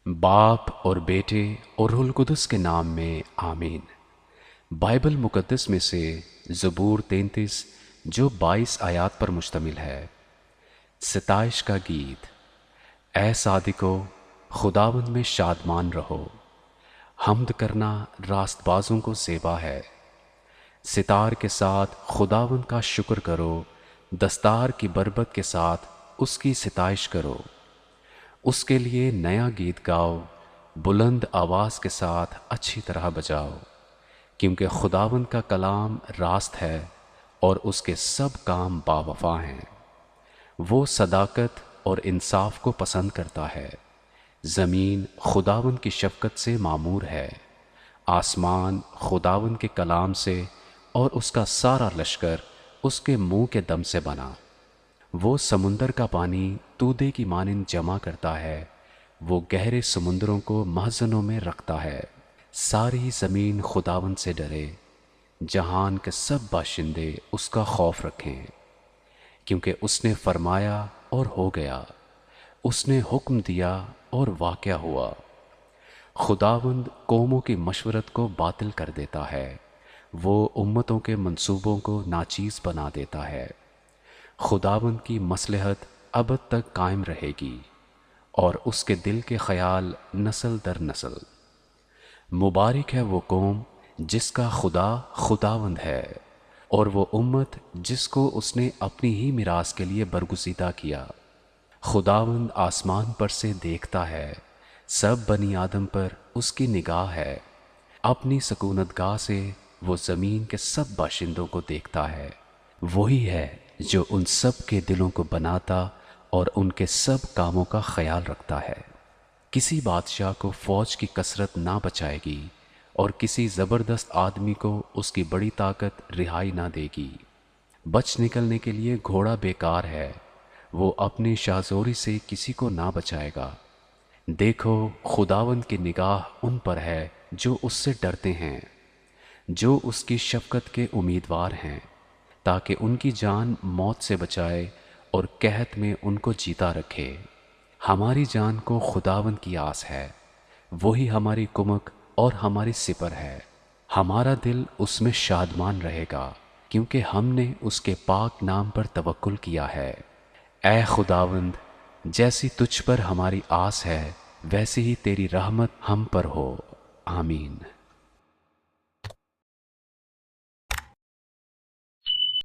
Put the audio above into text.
باپ اور بیٹے اور روح القدس کے نام میں آمین۔ بائبل مقدس میں سے زبور 33 جو 22 آیات پر مشتمل ہے۔ ستائش کا گیت۔ اے صادقو، خداوند میں شادمان رہو، حمد کرنا راست بازوں کو زیبا ہے۔ ستار کے ساتھ خداوند کا شکر کرو، دستار کی بربت کے ساتھ اس کی ستائش کرو۔ اس کے لیے نیا گیت گاؤ، بلند آواز کے ساتھ اچھی طرح بجاؤ، کیونکہ خداوند کا کلام راست ہے اور اس کے سب کام باوفا ہیں۔ وہ صداقت اور انصاف کو پسند کرتا ہے۔ زمین خداوند کی شفقت سے معمور ہے، آسمان خداوند کے کلام سے اور اس کا سارا لشکر اس کے منہ کے دم سے بنا۔ وہ سمندر کا پانی تودے کی مانند جمع کرتا ہے، وہ گہرے سمندروں کو مخزنوں میں رکھتا ہے۔ ساری زمین خداوند سے ڈرے، جہان کے سب باشندے اس کا خوف رکھیں، کیونکہ اس نے فرمایا اور ہو گیا، اس نے حکم دیا اور واقع ہوا۔ خداوند قوموں کی مشورت کو باطل کر دیتا ہے، وہ امتوں کے منصوبوں کو ناچیز بنا دیتا ہے۔ خداوند کی مصلحت ابد تک قائم رہے گی، اور اس کے دل کے خیال نسل در نسل۔ مبارک ہے وہ قوم جس کا خدا خداوند ہے، اور وہ امت جس کو اس نے اپنی ہی میراث کے لیے برگزیدہ کیا۔ خداوند آسمان پر سے دیکھتا ہے، سب بنی آدم پر اس کی نگاہ ہے۔ اپنی سکونت گاہ سے وہ زمین کے سب باشندوں کو دیکھتا ہے۔ وہی ہے جو ان سب کے دلوں کو بناتا اور ان کے سب کاموں کا خیال رکھتا ہے۔ کسی بادشاہ کو فوج کی کثرت نہ بچائے گی، اور کسی زبردست آدمی کو اس کی بڑی طاقت رہائی نہ دے گی۔ بچ نکلنے کے لیے گھوڑا بیکار ہے، وہ اپنی شاہزوری سے کسی کو نہ بچائے گا۔ دیکھو، خداوند کی نگاہ ان پر ہے جو اس سے ڈرتے ہیں، جو اس کی شفقت کے امیدوار ہیں، تاکہ ان کی جان موت سے بچائے اور قحط میں ان کو جیتا رکھے۔ ہماری جان کو خداوند کی آس ہے، وہی ہماری کمک اور ہماری سپر ہے۔ ہمارا دل اس میں شادمان رہے گا، کیونکہ ہم نے اس کے پاک نام پر توکل کیا ہے۔ اے خداوند، جیسی تجھ پر ہماری آس ہے، ویسی ہی تیری رحمت ہم پر ہو۔ آمین۔